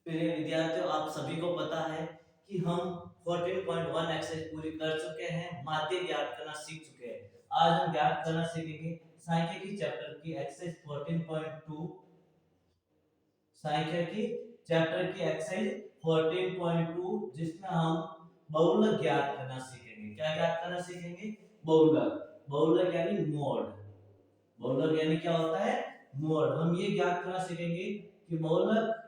प्रिय विद्यार्थियों, आप सभी को पता है कि हम 14.1 एक्सरसाइज पूरी कर चुके हैं, माध्य ज्ञात करना सीख चुके हैं। आज हम ज्ञात करना सीखेंगे सांख्यिकी चैप्टर की एक्सरसाइज 14.2, सांख्यिकी चैप्टर की एक्सरसाइज 14.2, जिसमें हम बहुलक ज्ञात करना सीखेंगे। क्या ज्ञात करना सीखेंगे? बहुलक। बहुलक यानी मोड। बहुलक यानी क्या होता है? मोड। हम ये ज्ञात करना सीखेंगे कि बहुलक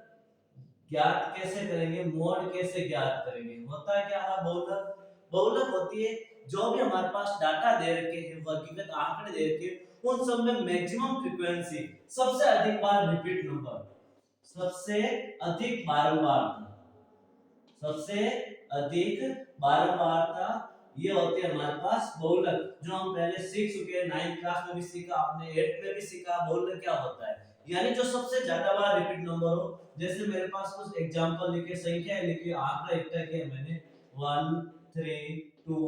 ज्ञात कैसे करेंगे, मोड कैसे ज्ञात करेंगे। होता है क्या है बहुलक? बहुलक होती है जो भी हमारे पास डाटा दे रखे हैं, वर्गीकृत आंकड़े दे रखे हैं, उन सब में मैक्सिमम फ्रीक्वेंसी, सबसे अधिक बार रिपीट नंबर, सबसे अधिक बारंबारता, सबसे अधिक बारंबारता, ये होती है हमारे पास बहुलक, जो हम पहले सीख चुके हैं। 9th क्लास में भी सीखा आपने, 8th में भी सीखा बहुलक क्या होता है। यानी जो सबसे ज्यादा बार रिपीट नंबर हो। जैसे मेरे पास कुछ एग्जांपल लिखे, संख्या लिखी, आंकड़ा इकट्ठा किया मैंने 1 3 2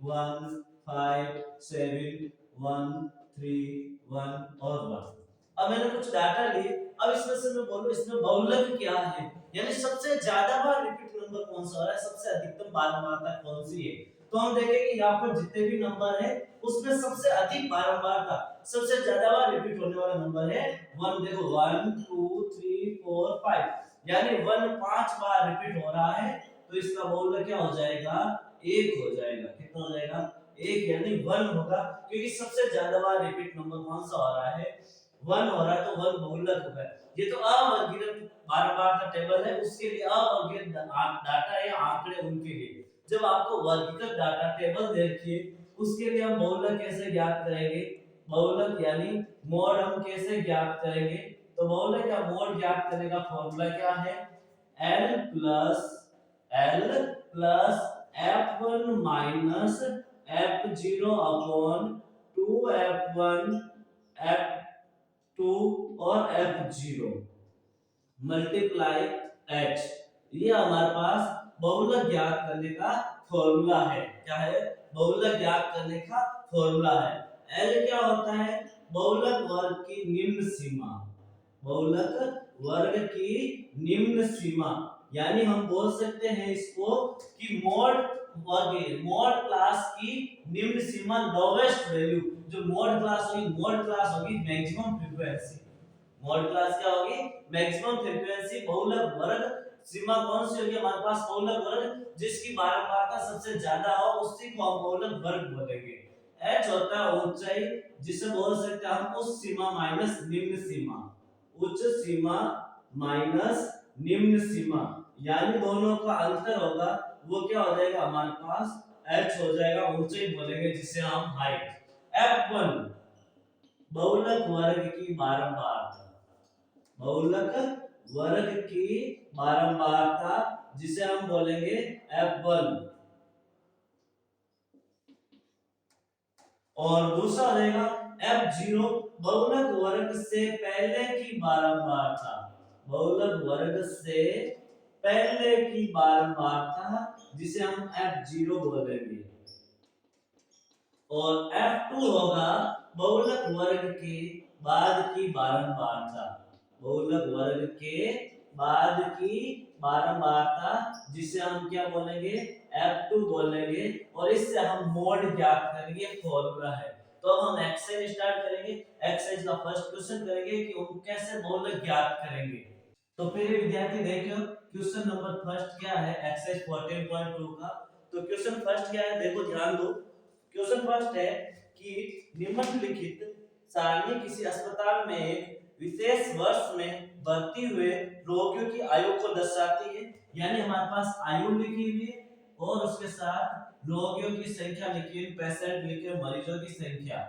1 5 7 1 3 1 और 1। अब मैंने कुछ डाटा लिए, अब इसमें से मैं बोलूं इसमें बहुलक क्या है, यानी सबसे ज्यादा बार रिपीट नंबर कौन सा हो रहा है, सबसे अधिकतम बारंबारता कौन सी है। तो हम देखेंगे यहाँ पर जितने भी नंबर है उसमें सबसे अधिक बारंबारता, सबसे ज्यादा बार रिपीट होने वाला नंबर है 1। देखो 1 2 3 4 5, यानी 1 5 बार रिपीट हो रहा है, तो इसका बहुलक क्या हो जाएगा? 1 हो जाएगा। कितना हो जाएगा? 1, यानी 1 होगा, क्योंकि सबसे ज्यादा बार रिपीट नंबर कौन सा हो रहा है? 1 हो रहा है, तो 1 बहुलक होगा। ये तो अवर्गीकृत बारंबारता टेबल है, उसके लिए अवर्गीकृत डाटा है, आंकड़े उनके लिए। जब आपको वर्गीकृत डाटा टेबल दे रखी है, उसके लिए हम बहुलक कैसे ज्ञात करेंगे? बहुलक यानी मोड हम कैसे ज्ञात करेंगे? तो बहुलक या मोड ज्ञात करने का फॉर्मूला क्या है? L plus F1 minus F0 upon 2F1 F2 और F0 मल्टीप्लाई H। ये हमारे पास बहुलक ज्ञात करने का फॉर्मूला है। क्या है? बहुलक ज्ञात करने का फॉर्मूला है। L क्या होता है? बहुलक वर्ग की निम्न सीमा। बहुलक वर्ग की निम्न सीमा, यानी हम बोल सकते हैं इसको कि मोड क्लास की निम्न सीमा, लोवेस्ट वैल्यू। जो मोड क्लास होगी मैक्सिमम फ्रीक्वेंसी। मोड क्लास क्या होगी? Maximum frequency. बहुलक वर्ग सीमा कौन सी होगी हमारे पास? बहुलक वर्ग जिसकी बारंबारता सबसे ज्यादा हो, उसी को हम बहुलक वर्ग बोलेंगे। h होता है ऊंचाई, जिसे बोल सकते हैं हम उच्च सीमा माइनस निम्न सीमा। उच्च सीमा माइनस निम्न सीमा, यानी दोनों का अंतर होगा, वो क्या हो जाएगा हमारे पास? h हो जाएगा, ऊंचाई बोलेंगे जिसे हम हाइट। f1 बहुलक वर्ग की बारंबारता, बहुलक वर्ग की बारंबारता जिसे हम बोलेंगे f1। और दूसरा रहेगा f0 बहुलक वर्ग से पहले की बारंबारता, बहुलक वर्ग से पहले की बारंबारता जिसे हम f0 बोलेंगे। और f2 होगा बहुलक वर्ग के बाद की बारंबारता, बहुलक वर्ग के बाद की बारंबारता जिसे हम क्या बोलेंगे? f2 बोलेंगे। और इससे हम मोड ज्ञात करेंगे, फॉर्मूला है। तो अब हम एक्सरसाइज स्टार्ट करेंगे। एक्सरसाइज का फर्स्ट क्वेश्चन करेंगे कि हम कैसे बहुलक ज्ञात करेंगे। तो प्रिय विद्यार्थी देखियो, क्वेश्चन नंबर फर्स्ट क्या है एक्सरसाइज 14.2 का। तो क्वेश्चन फर्स्ट क्या है, देखो ध्यान दो। क्वेश्चन फर्स्ट है कि निम्नलिखित सारणी किसी अस्पताल में एक विशेष वर्ष में भर्ती हुए रोगियों की आयु को दर्शाती है। यानी हमारे पास आयु लिखी हुई है और उसके साथ रोगियों की संख्या लिखी है, पेशेंट लिखे, मरीजों की संख्या,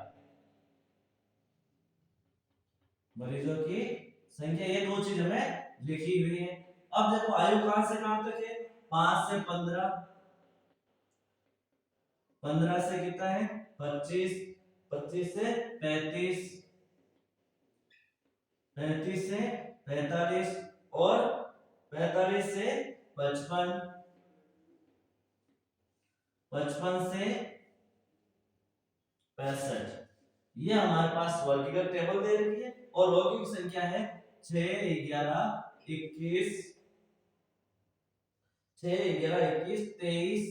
मरीजों की संख्या, ये दो चीज हमें लिखी हुई है। अब देखो आयु कहां से कहां तक है? 5 से 15, 15 से कितना है? 25, 25 से 35, 35 से 45 और 45 से 55, 55 से 65। ये हमारे पास वर्गीकृत टेबल दे रखी है और रोगियों की संख्या है 6 11 21 6 11 21 23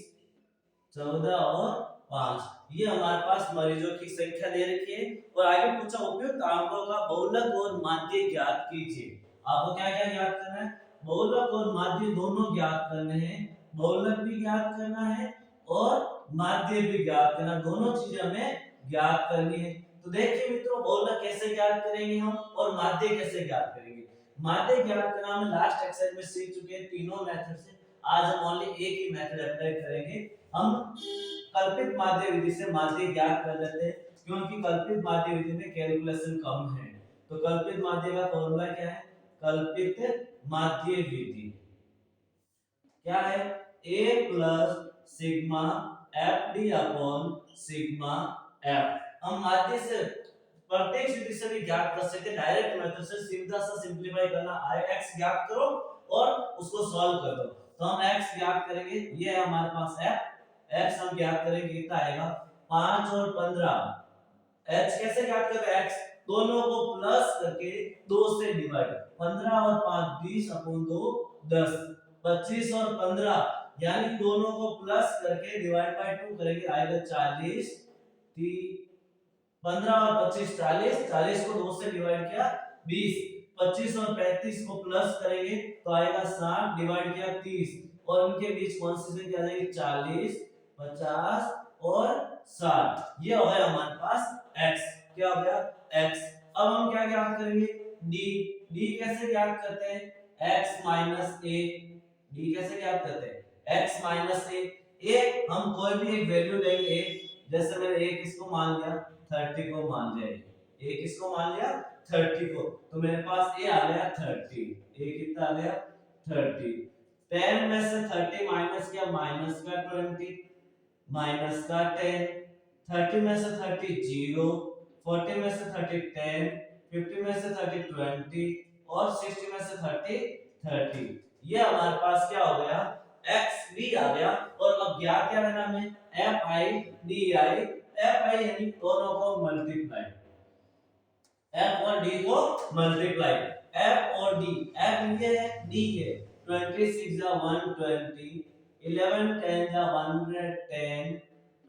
14 और 5 ये हमारे पास मरीजों की संख्या दे रखी है। और आगे पूछा उपयुक्त आंकड़ों का बहुलक और माध्य ज्ञात कीजिए। आपको क्या क्या ज्ञात करना है? बहुलक और माध्य दोनों ज्ञात करने हैं। बहुलक भी ज्ञात करना है और माध्य भी ज्ञात करना, दोनों चीजें हमें ज्ञात करनी है। तो देखिए मित्रों, बहुलक कैसे ज्ञात करेंगे हम और माध्य कैसे ज्ञात करेंगे। माध्य ज्ञात करना हम लास्ट एक्सरसाइज में सीख चुके हैं तीनों मेथड से। आज हम ओनली एक ही मेथड अप्लाई करेंगे। हम कल्पित माध्य विधि से माध्य ज्ञात कर लेते हैं, क्योंकि कल्पित माध्य विधि में कैलकुलेशन कम है। तो कल्पित माध्य का फॉर्मूला क्या है? कल्पित माध्य विधि क्या है? a plus sigma F D upon sigma F. हम माध्य से प्रत्येक विधि से भी ज्ञात कर सकते हैं। डायरेक्ट मेथड से सीधा सा सिंपलीफाई करना, x ज्ञात करो और उसको सॉल्व कर दो। तो हम x ज्ञात करेंगे, ये है हमारे पास x हम ज्ञात करेंगे, कितना आएगा? 5 और 15। h कैसे ज्ञात करें? x दोनों को प्लस करके 2 से डिवाइड, 15 और 5 20 अपॉन 2 10, 25 और 15 यानी दोनों को प्लस करके डिवाइड बाय 2 करेंगे, आएगा 40। 15 और 25 40, 40 को 2 से डिवाइड किया 20, 25 और 35 को प्लस करेंगे तो आएगा 60, डिवाइड किया 30 और उनके बीच कौन सी संख्या आ जाएगी? 40 50 और 60। ये हो गया हमारे पास x। क्या हो गया? x। अब हम क्या ज्ञात करेंगे? d। d कैसे ज्ञात करते हैं? x a। d कैसे ज्ञात करते हैं? x a। a हम कोई भी एक वैल्यू लेंगे, जैसे मैंने a किसको मान लिया? 30 को मान लिया। a किसको मान लिया? 30 को। तो मेरे पास a आ गया 30। a कितना आ गया? 30। 10 में से 30 माइनस किया, माइनस का 20, माइनस का 10। 30 में से 30 0, 40 में से 30 10, 50 में से 30 20 और 60 में से 30 30। ये हमारे पास क्या हो गया? x b आ गया। और अब ज्ञात क्या करना है? f i d i। f i यानी दोनों को मल्टीप्लाई, f और d को मल्टीप्लाई। f और d, f ये है, d ये 26 जा 120, 11 10 जा 110,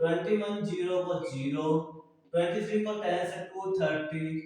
21 0 को 0, 23 को 10 से 230,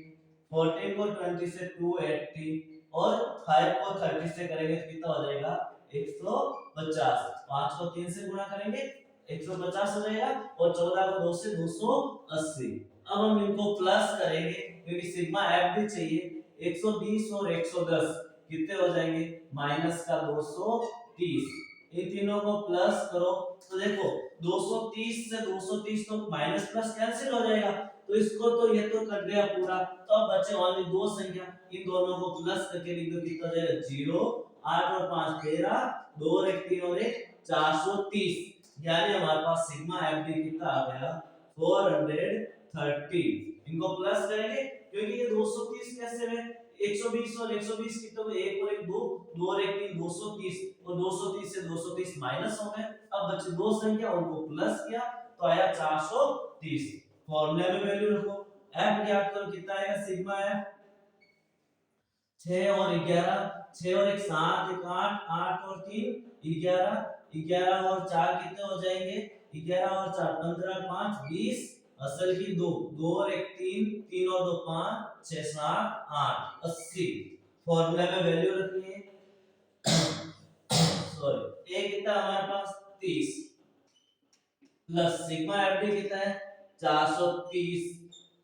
14 को 20 से 280 और 5 को 30 से करेंगे तो कितना हो जाएगा? 150। 5 को 3 से गुणा करेंगे 150 हो जाएगा और 14 को 2 से 280। अब हम इनको प्लस करेंगे क्योंकि सिग्मा एफ भी चाहिए। 120 और 110 कितने हो जाएंगे? माइनस का 230। इन तीनों को प्लस करो तो देखो 230 से 230 तो माइनस प्लस कैंसिल हो जाएगा, तो इसको तो ये तो कट गया पूरा। तो अब बचे ओनली दो संख्या, इन दोनों को प्लस करके लिख दो, कितना हो जाएगा? 0, 8 और 5 13, 2 और 1 3 और 1 430। यानी हमारे पास सिग्मा एफडी कितना आ गया? 430। इनको प्लस करेंगे क्योंकि ये 230 कैसे है? 120 और 120 कितने हुए? 1 और 1 2, 2 और 1 3 230 और 230 से 230 माइनस हो गए। अब बचे दो संख्या, उनको प्लस किया तो आया 430। फॉर्मूले में वैल्यू रखो, f ज्ञात करो, कितना आएगा? सिग्मा f 6 और 11, 6 और 1 7, 1 8, 8 और 3 11, 11 और 4 कितने हो जाएंगे? 11 और 4 15, 5 20, असल की 2, 2 और 1 3, 3 और 2 5, 6 7 8 80। फॉर्मूला में वैल्यू रखनी है। सॉरी, a कितना हमारे पास? 30 प्लस सिग्मा एफडी कितना है? 430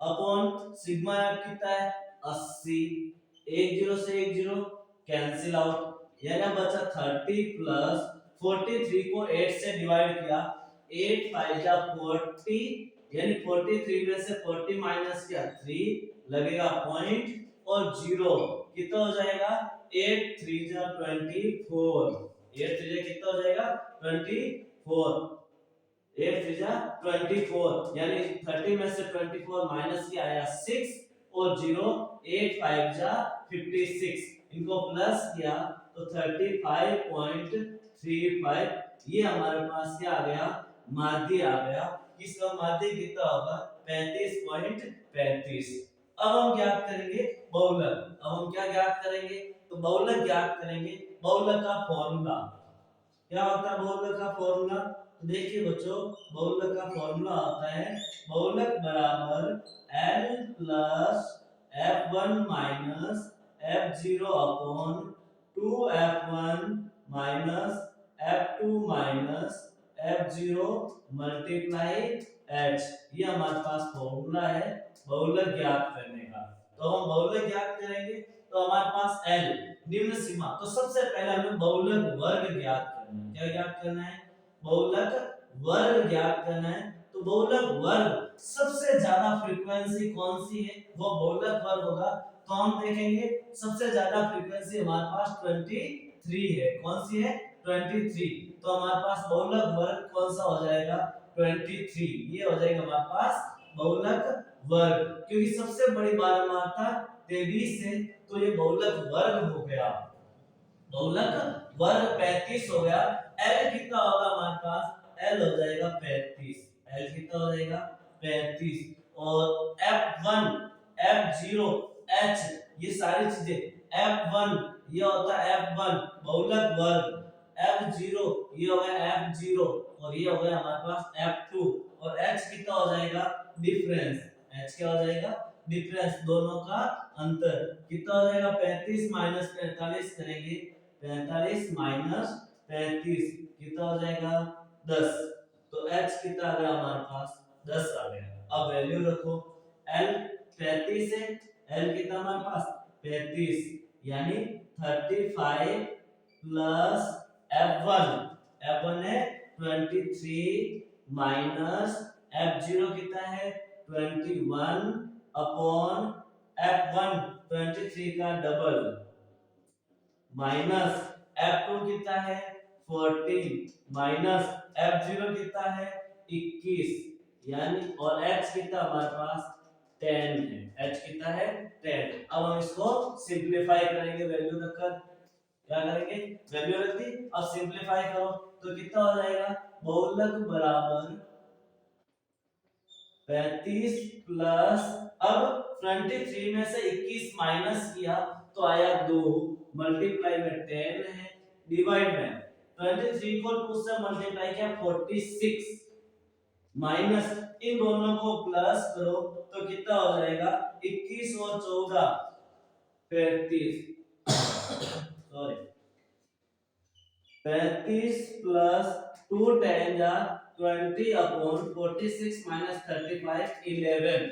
अपॉन सिग्मा एफ कितना है? 80। 10 से 10 कैंसिल आउट, यानी बचा 30 प्लस 43 को 8 से डिवाइड किया, 8 5 जा 40, यानी 43 में से 40 माइनस किया 3 लगेगा पॉइंट और 0 कितना हो जाएगा? 8 3 जा 24, 8 3 जा कितना हो जाएगा? 24। 8 3 जा 24, यानी 30 में से 24 माइनस किया आया 6 और 0, 8 5 जा 56। इनको प्लस किया तो 35.35। ये हमारे पास क्या आ गया? माध्य आ गया। इसका माध्य कितना होगा? 35.35। अब हम ज्ञात करेंगे बहुलक। अब हम क्या ज्ञात करेंगे? तो बहुलक ज्ञात करेंगे। बहुलक का फॉर्मूला क्या होता है बहुलक का फॉर्मूला? तो देखिए बच्चों, बहुलक का फॉर्मूला होता है बहुलक बराबर L plus F1 minus F0 upon 2F1 minus F2 minus F0 multiply H। ये हमारे पास फॉर्मूला है बहुलक ज्ञात करने का। तो हम बहुलक ज्ञात करेंगे तो हमारे पास L निम्न सीमा। तो सबसे पहले हमें बहुलक वर्ग ज्ञात करना है। क्या ज्ञात करना है? बहुलक वर्ग ज्ञात करना है। तो बहुलक वर्ग सबसे ज्यादा फ्रीक्वेंसी कौन सी है, वो बहुलक वर्ग होगा। तो हम देखेंगे सबसे ज्यादा फ्रीक्वेंसी हमारे पास 23 है। कौन सी है? 23। तो हमारे पास बहुलक वर्ग कौन सा हो जाएगा? 23। ये हो जाएगा हमारे पास बहुलक वर्ग, क्योंकि सबसे बड़ी बारहमारता 23 है, तो ये बहुलक वर्ग हो गया। बहुलक वर्ग 35 हो गया। L कितना होगा हमारे पास? L हो जाएगा 35। L कितना हो जाएगा? 35। और F1 F0 H, ये सारी चीजें F1 ये होता है F1 बहुलक वर्ग, F0 ये हो गया F0 और ये हो गया हमारे पास F2 और H कितना हो जाएगा? डिफरेंस। H क्या हो जाएगा? डिफरेंस, दोनों का अंतर। कितना हो जाएगा? 35 माइनस 45 करेंगे, 45 माइनस 35 कितना हो जाएगा? 10। तो H कितना आ गया हमारे पास? 10 आ गया। अब वैल्यू रखो, L 35 है, L कितना हमारे पास? 35, यानी 35 प्लस F1, F1 है 23 माइनस F0 कितना है? 21 अपॉन F1 23 का डबल माइनस F2 कितना है? 14 माइनस F0 कितना है? 21, यानी और H कितना हमारे पास? 10 है। H कितना है? 10। अब हम इसको सिंपलीफाई करेंगे वैल्यू रखकर। क्या करेंगे? वैल्यू रख दी, अब सिंपलीफाई करो तो कितना हो जाएगा? बहुलक बराबर 35 प्लस, अब 23 में से 21 माइनस किया तो आया 2, मल्टीप्लाई में 10 है, डिवाइड में 23 को 2 से मल्टीप्लाई किया 46 माइनस इन दोनों को प्लस करो तो कितना हो जाएगा? 21 और 14 35, सॉरी 35 प्लस 2 10 जा 20 अपॉन 46 माइनस 35 11।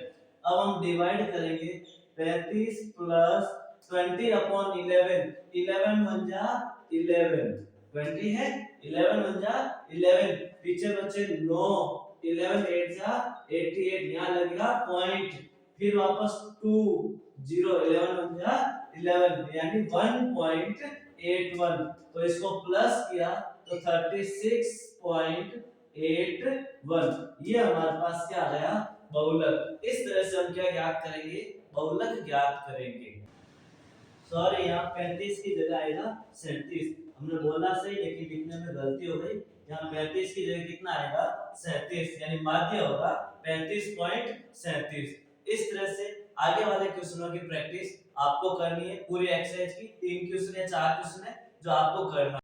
अब हम डिवाइड करेंगे 35 प्लस 20 अपॉन 11, 11 बन जा 11, 20 है 11 बन जा 11, पीछे बचे 9, 11 8 जा 88, यहाँ लगेगा पॉइंट, फिर वापस 2 0, 11 बन जा 11, यानी 1.81। तो इसको प्लस किया तो 36.81, ये हमारे पास क्या आ गया? बहुलक। इस तरह से हम क्या ज्ञात करेंगे? बहुलक ज्ञात करेंगे। सॉरी, यहाँ 35 की जगह आएगा 37। हमने बोला सही लेकिन लिखने में गलती हो गई। यहाँ 35 की जगह कितना आएगा? 37, यानी माध्य होगा 35.37। इस तरह से आगे वाले क्वेश्चनों की प्रैक्टिस आपको करनी है। पूरी एक्सरसाइज की 3 क्वेश्चन या 4 क्वेश्चन है जो आपको करना है।